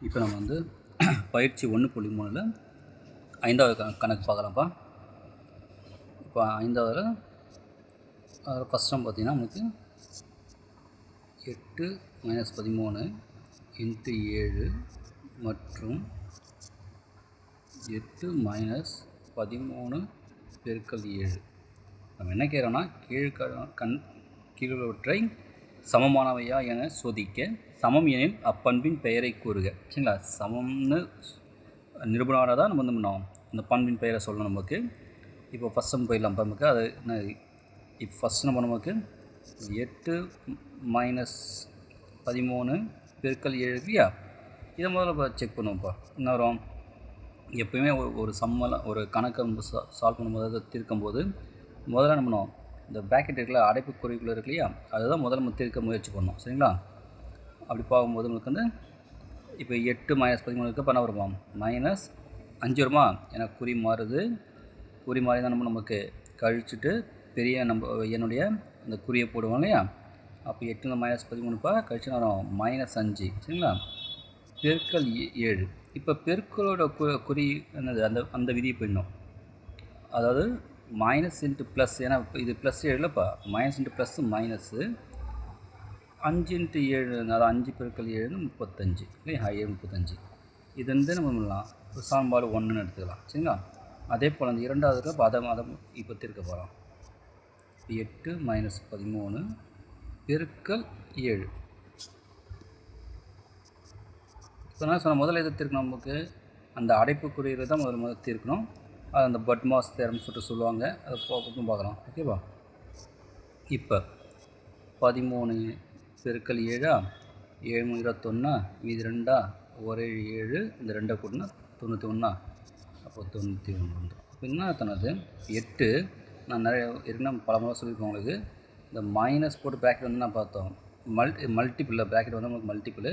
இப்போ நம்ம வந்து பயிற்சி 1.3ல் 5வது கணக்கு பார்க்கலாம்ப்பா. இப்போ 5வதில் ஃபஸ்ட் நம்ம பார்த்திங்கன்னா நமக்கு 8 - 13 × 7 மற்றும் 8 - 13 × 7. நம்ம என்ன கேட்குறோன்னா கீழுள்ளவற்றை சமமானவையா என சோதிக்க, சமம் எனில் அப்பண்பின் பெயரை கூறுக. சரிங்களா? சமம்னு நிரூபணம் தான் நம்ம வந்து பண்ணோம் இந்த பண்பின் பெயரை சொல்லணும் நமக்கு. இப்போ ஃபஸ்ட் நம்ம போயிடலாம். நமக்கு அது என்ன, இப்போ ஃபஸ்ட் நம்ம நமக்கு 8 - 13 × 7 இல்லையா? இதை முதல்ல செக் பண்ணுவோம்ப்பா. என்ன வரும்? எப்போயுமே ஒரு சம்மெல்லாம் ஒரு கணக்கை நம்ம சால்வ் பண்ணும்போது, அதை தீர்க்கும்போது முதல்ல நம்ம இந்த ப்ராக்கெட் இருக்குல்ல, அடைப்புக்குறிக்குள்ளே இருக்கு இல்லையா, அதுதான் முதல்ல நம்ம தீர்க்க முயற்சி பண்ணோம். சரிங்களா? அப்படி பார்க்கும்போது நமக்கு வந்து இப்போ 8 - 13 இப்போ என்ன வருமா? -5 வருமா? ஏன்னா குறி மாறுது. குறி மாறி தான் நமக்கு கழிச்சுட்டு பெரிய என்னுடைய அந்த குறியை போடுவோம் இல்லையா? அப்போ 8 - 13 கழிச்சு வரும் -5. சரிங்களா? பெருக்கல் 7. இப்போ பெருக்களோட குறி என்னது? அந்த விதியை போயிடணும். அதாவது மைனஸ் இன்ட்டு ப்ளஸ், ஏன்னா இது ப்ளஸ் 7இல்லைப்பா, மைனஸ் இன்ட்டு ப்ளஸ்ஸு மைனஸு 5 × 7, அதாவது 5 × 7 35 இல்லையா? 35. இது வந்து நம்ம பண்ணலாம் ஒரு சமன்பாடு 1ன்னு எடுத்துக்கலாம். சரிங்களா? அதே போல் அந்த இரண்டாவது அதை இப்போ தீர்க்க போகிறோம். 8 - 13 × 7. இப்போ என்ன சொன்னால் முதல்ல எதை தீர்க்கணும்? நமக்கு அந்த அடைப்புக்குறியில் தான் முதல்ல தீர்க்கணும். அது அந்த பட்மாஸ் தேரம்னு சொல்லுவாங்க. அதை பக்கம் பார்க்கலாம். ஓகேவா? இப்போ 13 × 7 7 - 21 மீதி 2 1 7 இந்த 2 கூட்டினா 91. அப்போ 91 வந்துடும். இப்போ என்ன தனது 8 நான் நிறைய இருக்குன்னா பல முறை சொல்லியிருக்கோம் உங்களுக்கு. இந்த மைனஸ் போட்டு ப்ராக்கெட் வந்து நான் பார்த்தோம் மல்டிப்பிள் ப்ராக்கெட் வந்து நமக்கு மல்டிப்பிள்.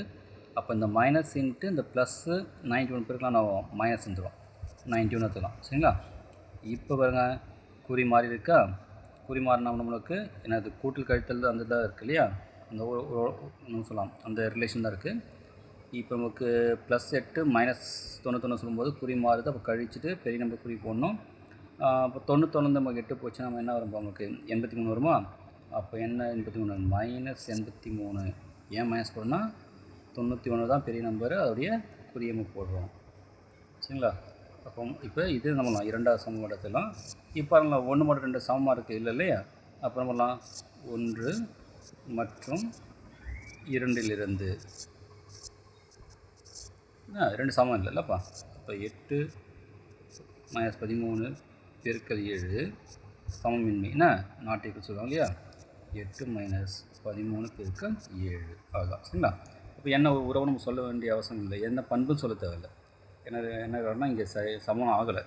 அப்போ இந்த மைனஸ் இன்ட்டு இந்த ப்ளஸ்ஸு 91 பேருக்குலாம் நான் மைனஸ் வந்துடும் 91 எடுத்துக்கலாம். சரிங்களா? இப்போ பாருங்கள், குறி மாறி இருக்கா? குறி மாறினா நம்மளுக்கு என்னது கூட்டல் கழித்தல் அந்த இதாக இருக்குது இல்லையா? அந்த நம்ம சொல்லலாம் அந்த ரிலேஷன் தான் இருக்குது. இப்போ நமக்கு +8 - 91 சொல்லும்போது குறி மாறுது. அப்போ கழிச்சுட்டு பெரிய நம்பர் குறி போடணும். அப்போ 91 நமக்கு 8 போச்சு, நம்ம என்ன வரும்? நமக்கு 83 வருமா? அப்போ என்ன 83 -83. ஏன் மைனஸ் போடணும்னா 91 தான் பெரிய நம்பரு, அதோடைய குறியை நம்ம போடுறோம். சரிங்களா? அப்போ இப்போ இது நம்மலாம் இரண்டாவது சமன்பாடு எடுத்துக்கலாம். இப்போ நம்ம 1 மற்றும் 2 சமமாக இருக்குது இல்லை இல்லையா? அப்போ நம்மலாம் 1 மற்றும் 2லிருந்து 2 சமம் இல்லைல்லப்பா. அப்போ 8 - 13 × 7 சமமின்மை என்ன நாட்டுக்கு சொல்லுவாங்க இல்லையா? 8 - 13 × 7 அதுதான். சரிங்களா? இப்போ என்ன உறவு நம்ம சொல்ல வேண்டிய அவசியம் இல்லை, என்ன பண்புன்னு சொல்ல தேவையில்லை. என்ன காரணம்னா இங்கே சமம் ஆகலை.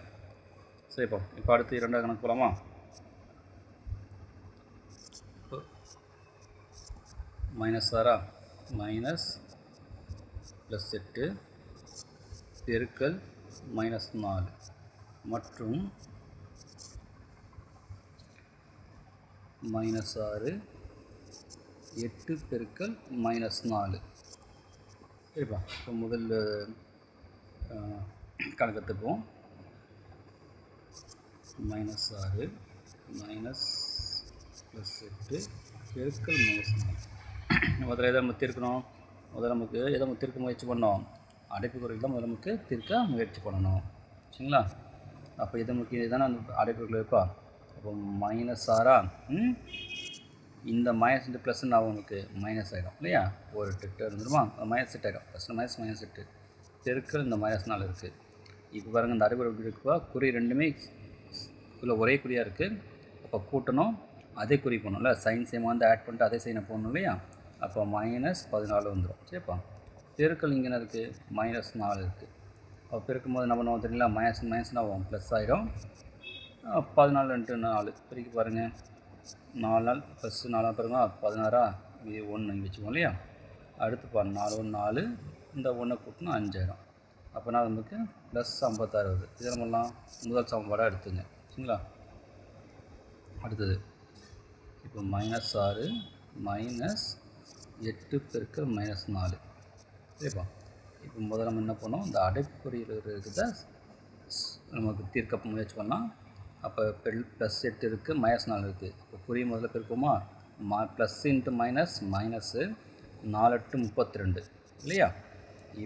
சரிப்பா. இப்போ அடுத்து இரண்டாவது கணக்கு போகலாமா? இப்போ -6 -+8 பெருக்கல் -4 மற்றும் -6 8 பெருக்கல் -4. சரிப்பா. இப்போ முதல்ல கணக்கத்துப்போம். -6 -+8 பெருக்கல் -4. முதல்ல எதை நம்ம தீர்க்கணும்? முதல்ல நமக்கு எதை நம்ம தீர்க்க முயற்சி பண்ணோம்? அடைப்புக்குறிகள் தான் முதல்ல நமக்கு தீர்க்க முயற்சி பண்ணணும். சரிங்களா? அப்போ இது நமக்கு இதுதானே அந்த அடைப்புக்குறிகள் இருப்பா. அப்போ -6 இந்த மைனஸ் இந்த ப்ளஸ்ன்னு அவங்களுக்கு மைனஸ் ஆகிடும் இல்லையா? ஒரு 8 இருந்துருமா? -8 ஆகிடும். +, -8 பெருக்கல் இந்த -4 இருக்குது. இப்போ பாருங்கள், இந்த அடைப்புக்குறி எப்படி இருக்குப்பா? குறி ரெண்டுமே இதில் ஒரே குறியாக இருக்குது. அப்போ கூட்டணும், அதே குறி போடணும்ல, சைன் சேம் வந்து ஆட் பண்ணிட்டு அதே சைனை போடணும் இல்லையா? அப்போ -14 வந்துடும். சரிப்பா. பெருக்கல் இங்கே என்ன இருக்குது? -4 இருக்குது. அப்போ பெருக்கும்போது என்ன பண்ணுவோம் தெரியுங்களா? மைனஸ் ஆகும், ப்ளஸ் ஆகிடும். 14 × 4 பெருக்கி பாருங்கள். 4 நாள் +4 நாள் பாருங்க 16 இது 1 இங்கே வச்சுக்கோங்க இல்லையா? அடுத்து 4 1 4 இந்த 1 கூட்டினா 5 ஆகிடும். அப்போனா நமக்கு +56 வருது. இதை நம்மலாம் முதல் சமன்பாடாக எடுத்துங்க. சரிங்களா? அடுத்தது இப்போ -6 -8 பெருக்கல் -4. சரிப்பா. இப்போ முதல்ல நம்ம என்ன பண்ணோம், இந்த அடைப்புக்குறியில் இருக்கிறத நமக்கு தீர்க்க முயற்சி பண்ணலாம். அப்போ +8 இருக்குது, -4 இருக்குது. இப்போ குறி முதல்ல பெருக்குமா, ப்ளஸ் இன்ட்டு மைனஸ் மைனஸு 4 8 32 இல்லையா.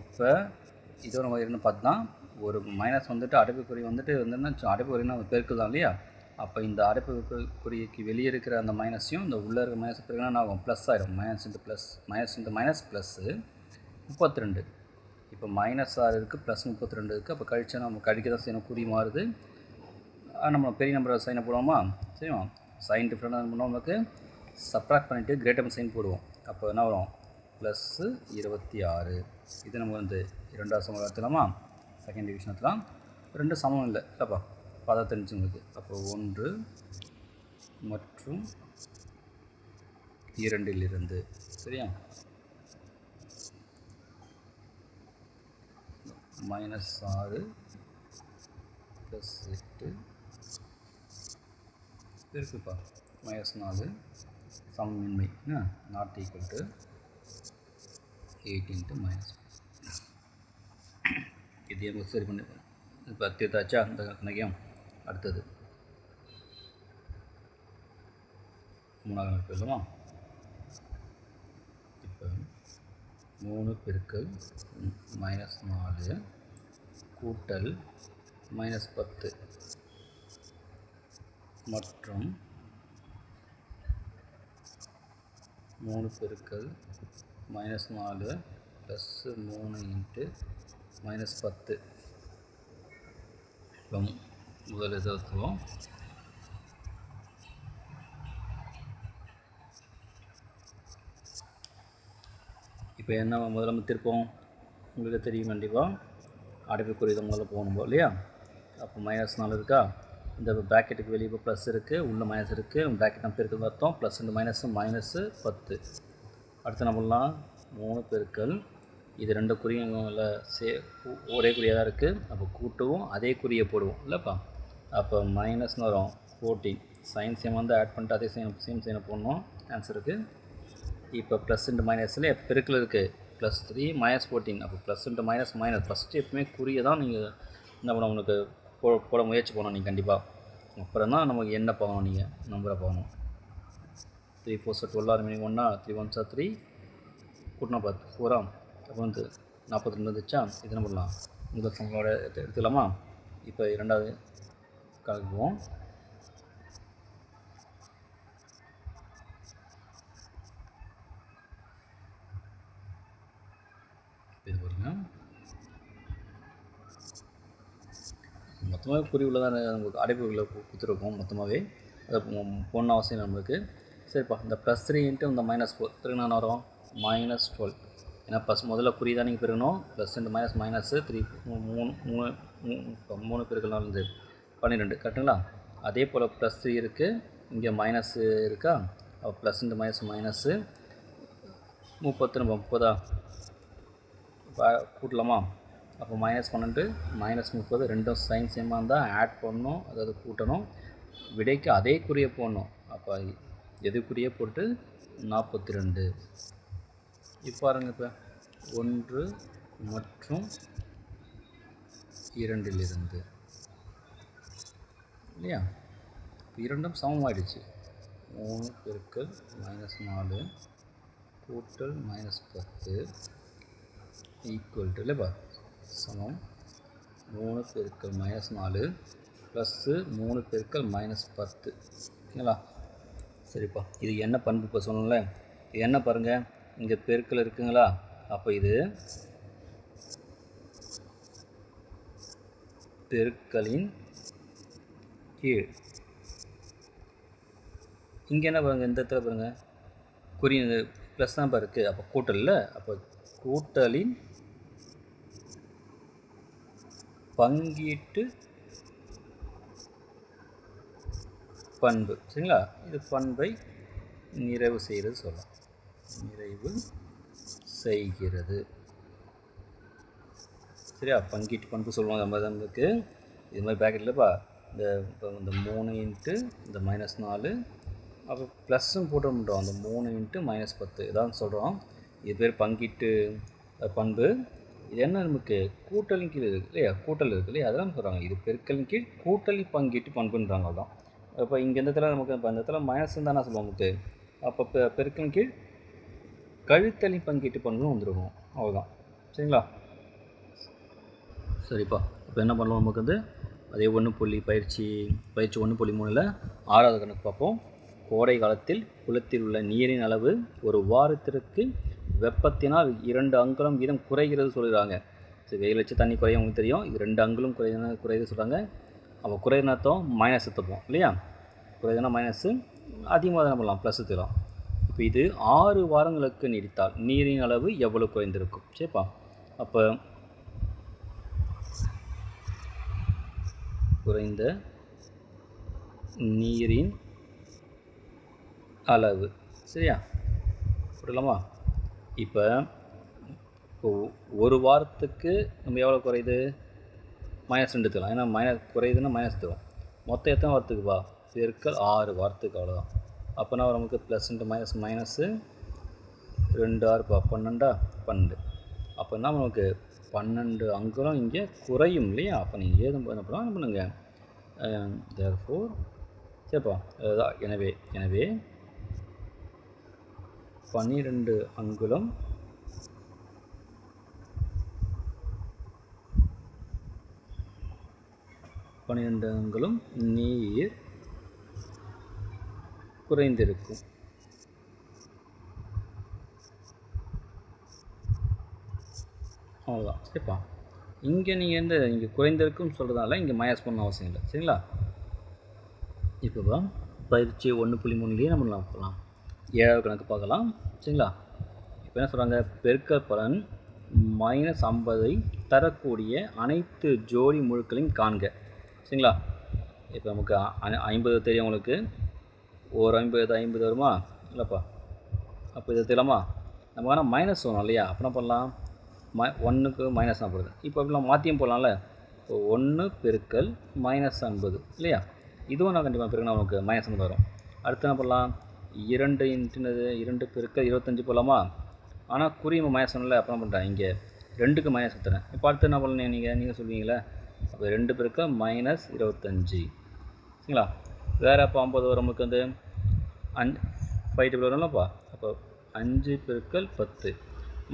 இப்போ இதோ நம்ம என்ன பார்த்தா ஒரு மைனஸ் வந்துட்டு அடைப்புக்குறி வந்துட்டு வந்துன்னா அடைப்புக்குறினா பெருக்கு தான் இல்லையா. அப்போ இந்த அடைப்புக்குறிக்கு வெளியே இருக்கிற அந்த மைனஸையும் இந்த உள்ளே இருக்கிற மைனஸ் பெருக்குனா என்ன ஆகும், ப்ளஸ் ஆகிடும். Minus into minus plus 32. இப்போ -6 இருக்குது, +32 இருக்குது. அப்போ கழிச்சா நம்ம கழிக்க தான் செய்யணும், குறி மாறுது. நம்ம பெரிய நம்பரை சைனை போடுவோமா, சரிமா. சைன் டிஃப்ரெண்டாக பண்ணோம், நமக்கு சப்ராக்ட் பண்ணிவிட்டு கிரேட்டர் சைன் போடுவோம். அப்போ என்ன வரும், +26. இது நம்ம வந்து 2வது சமம் எடுத்துலாமா, செகண்ட் டிவிஷன் எடுத்துலாம். 2 சமம் இல்லைப்பா, பார்த்தா தெரிஞ்சு உங்களுக்கு. அப்போ 1 மற்றும் 2 சரியா. -6 +8 இருக்குப்பா, -4 சமமின்மை நாட் ஈக்குவல் டு 8 × -. இது எங்களுக்கு சரி பண்ணி இப்போ தீர்த்தாச்சா அந்த கணக்கையும். அடுத்தது 3வது கணக்கு எழுதுமா. இப்போ 3 பெருக்கல் -4 கூட்டல் -10 மற்றும் 3 பெருக்கல் -4 ப்ளஸ் 3 இன்ட்டு -10. இப்போ முதல் எழுதுவோம். இப்போ என்ன முதல்ல நம்ம திருப்போம், உங்களுக்கு தெரியும் கண்டிப்பாக. அடைப்புக்குறி இதை முதல்ல போகணும் இல்லையா. அப்போ -4 இருக்கா, இந்த ப்ராக்கெட்டுக்கு வெளியே இப்போ ப்ளஸ் இருக்குது, உள்ள மைனஸ் இருக்குது, ப்ராக்கெட் நம்ம பெருக்கிறது அர்த்தம். ப்ளஸ் ரெண்டு -10. அடுத்து என்ன பண்ணலாம், 3 பெருக்கல் இது 2 குறியங்களில் ஒரே குறியாக தான் இருக்குது. அப்போ கூட்டவும் அதே குறியை போடுவோம் இல்லைப்பா. அப்போ மைனஸ்னு வரும் 14. சைன் சேம் வந்து ஆட் பண்ணிட்டு அதே சேம் சைனை போடணும் ஆன்சருக்கு. இப்போ ப்ளஸ் இன்ட்டு மைனஸில் பெருக்கில் இருக்குது, +3 -14. அப்போ ப்ளஸ் இன்ட்டு மைனஸ் ஃபஸ்ட்டு எப்பவுமே குறியை தான் நீங்கள் என்ன பண்ண உங்களுக்கு போட முயற்சி பண்ணணும் நீங்கள் கண்டிப்பாக. அப்புறம் தான் நமக்கு என்ன பார்க்கணும், நீங்கள் நம்பரை பார்க்கணும். 3 4 12 மீனிங் 1 3 1 3 கூட்டினா 10 4 அப்போ வந்து 42 வந்துச்சா. இது என்ன பண்ணலாம், முதல் சமங்களோட எடுத்துக்கலாமா. இப்போ 2வது கலக்குவோம். இது பாருங்க, மொத்தமாகவே குறி உள்ளதான் நமக்கு அடைப்புகளை கொடுத்துருக்கோம் மொத்தமாகவே. அது பொண்ணு அவசியம் நம்மளுக்கு. சரிப்பா, இந்த +3 இன்ட்டு இந்த -4 திருநாள் வரும் -12. ஏன்னா முதல்ல குறி தான் நீங்கள் பெருகணும். ப்ளஸ் இன்ட்டு -3 3 பெருக்கலாம் வந்து 12 கரெக்டுங்களா. அதே போல் +3 இருக்குது, இங்கே மைனஸ் இருக்கா. அப்போ ப்ளஸ் இன்ட்டு மைனஸு 30 30 கூட்டலாமா. அப்போ -12 -30 ரெண்டும் சைன் சேமாக இருந்தால் ஆட் பண்ணணும், அதாவது கூட்டணும். விடைக்கு அதே குறியை போடணும். அப்போ எது குறியை போட்டு 42. இப்போ பாருங்க, இப்போ 1 மற்றும் 2 இல்லையா. இப்போ இரண்டும் சமமாகிடுச்சு. 3 பெருக்கல் -4 கூட்டல் -10 ஈக்குவல் டு இல்லைப்பா சமம் 3 பெருக்கல் -4 ப்ளஸ்ஸு 3 பெருக்கல் -10 ஓகேங்களா. சரிப்பா, இது என்ன பண்பு இப்போ சொன்னோம்ல, இது என்ன பாருங்கள், இங்கே பெருக்கல் இருக்குங்களா. அப்போ இது பெருக்கலின் கீழ். இங்கே என்ன பாருங்கள், இந்த இடத்துல பாருங்கள் குறி ப்ளஸ் தான் இருக்குது. அப்போ கூட்டலில், அப்போ கூட்டலின் பங்கீட்டு பண்பு சரிங்களா. இது பண்பை நிறைவு செய்கிறது சொல்லலாம், நிறைவு செய்கிறது சரியா. பங்கீட்டு பண்பு சொல்லுவாங்க நம்ம நமக்கு. இது மாதிரி பேக்கெட்லப்பா இந்த 3 இன்ட்டு இந்த -4 அப்போ ப்ளஸ்ஸும் போட்டோம்ன்றோம். அந்த 3 இன்ட்டு -10 இதான் சொல்கிறோம். இது பேர் பங்கீட்டு பண்பு. இது என்ன நமக்கு கூட்டலின் கீழ் இருக்குது இல்லையா, கூட்டல் இருக்குது இல்லையா, அதெல்லாம் சொல்கிறாங்க. இது பெருக்கலின் கீழ் கூட்டலி பங்கீட்டு பண்புன்றாங்க. அதான் இப்போ இங்கே இந்த இடத்துல நமக்கு இப்போ அந்த இடத்துல மைனஸ் தானே சொல்லுவோம் நமக்கு. அப்போ பெருக்கலின் கீழ் கழித்தலி பங்கீட்டு பண்புன்னு வந்துருக்கும். அவ்வளோதான். சரிங்களா? சரிப்பா. இப்போ என்ன பண்ணலாம், நமக்கு வந்து அதே பயிற்சி 1.3ல் 6வது கணக்கு பார்ப்போம். கோடை காலத்தில் குளத்தில் உள்ள நீரின் அளவு ஒரு வாரத்திற்கு வெப்பத்தினால் 2 அங்குலம் வீதம் குறைகிறது சொல்கிறாங்க. சரி, வெயில் வச்சு தண்ணி குறையும் உங்களுக்கு தெரியும். இது 2 அங்குலம் குறையுது சொல்கிறாங்க. அப்போ குறையுதுன்னு அர்த்தம் மைனஸ் எடுத்துப்போம் இல்லையா. குறையுதுன்னா மைனஸு, அதிகமாக தான் பண்ணலாம் ப்ளஸ் எடுத்துக்கலாம். இப்போ இது 6 வாரங்களுக்கு நீடித்தால் நீரின் அளவு எவ்வளோ குறைந்திருக்கும்? சரிப்பா. அப்போ குறைந்த நீரின் அளவு, சரியா, புரியலாமா? இப்போ ஒரு வாரத்துக்கு நம்ம எவ்வளோ குறையுது? -2 எடுத்துக்கலாம். ஏன்னா குறையுதுன்னா மைனஸ் எடுத்துக்கலாம். மொத்தம் எத்தனை வாரத்துக்குப்பா? பெருக்கல் 6 வாரத்துக்கு, அவ்வளோதான். அப்போனா நமக்கு ப்ளஸ் இன்ட்டு மைனஸு 2 6 12. அப்போனா நமக்கு 12 அங்குலம் இங்கே குறையும் இல்லையா. அப்போ நீங்கள் ஏதும் என்ன பண்ணலாம், என்ன பண்ணுங்க, தேர்ஃபோர், சரிப்பா. எனவே 12 அங்குலம் நீர் குறைந்திருக்கும். அவ்வளோதான். சரிப்பா. இங்கே நீங்கள் இங்கே குறைந்திருக்குன்னு சொல்கிறதால இங்கே மைனஸ் பண்ண அவசியம் இல்லை. சரிங்களா? இப்போ பயிற்சி 1.3லேயே நம்ம பார்க்கலாம். 7வது கணக்கு பார்க்கலாம். சரிங்களா? இப்போ என்ன சொல்கிறாங்க, பெருக்கல் பலன் -50 தரக்கூடிய அனைத்து ஜோடி முழுக்களையும் காண்க. சரிங்களா? இப்போ நமக்கு 50 தெரியும் உங்களுக்கு. ஒரு 50 வருமா இல்லைப்பா? அப்போ இது தெரியலாமா? நம்ம வேணால் மைனஸ் சொல்லணும் இல்லையா. அப்போ என்ன பண்ணலாம், 1க்கு மைனஸ் தான் போடுது. இப்போ அப்படிலாம் மாற்றியும் போடலாம்ல. இப்போ 1 பெருக்கல் -50 இல்லையா. இதுவும் நான் கண்டிப்பாக பெருக்கினா நமக்கு -50 வரும். அடுத்து என்ன பண்ணலாம், 2 இன்ட்டுனது 2 பெருக்கல் 25 போடலாமா. ஆனால் குறியும் மைனஸ் ஒன்றில் அப்புறம் பண்ணுறேன், இங்கே 2க்கு மைனஸ் எடுத்துறேன். இப்போ அடுத்து என்ன பண்ணலாம், நீங்கள் சொல்லுவீங்களே. அப்போ 2 பெருக்கல் -25, சரிங்களா. வேறு அப்போ 50 வரும் நமக்கு வந்து 5 டேபிள் வரும்லப்பா. அப்போ 5 பெருக்கல் 10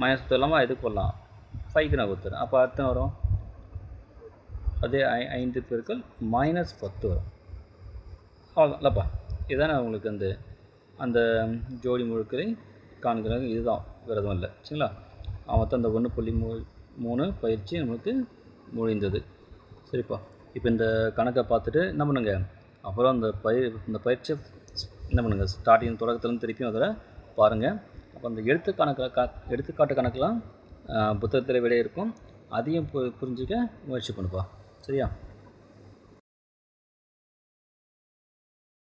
மைனஸ் சொல்லலாமா, இதுக்கு போடலாம் 5க்கு நான் கொடுத்துறேன். அப்போ அடுத்த வரும் அதே 5 பெருக்கல் -10 வரும். அவ்வளோதான் இல்லைப்பா. இதுதானே உங்களுக்கு அந்த ஜோடி முழுக்களை காண்கிறது. இதுதான், வேறு எதுவும் இல்லை. சரிங்களா? மொத்தம் அந்த 1.3 பயிற்சி நமக்கு முடிந்தது. சரிப்பா. இப்போ இந்த கணக்கை பார்த்துட்டு என்ன பண்ணுங்க, அப்புறம் இந்த பயிற்சியை என்ன பண்ணுங்கள், ஸ்டார்டிங் தொடக்கத்துலேருந்து திருப்பியும் அதில் பாருங்கள். அப்போ அந்த எடுத்துக்காட்டு கணக்கெலாம் புத்தகத்தில் விட இருக்கும். அதையும் புரிஞ்சிக்க முயற்சி பண்ணுப்பா. சரியா?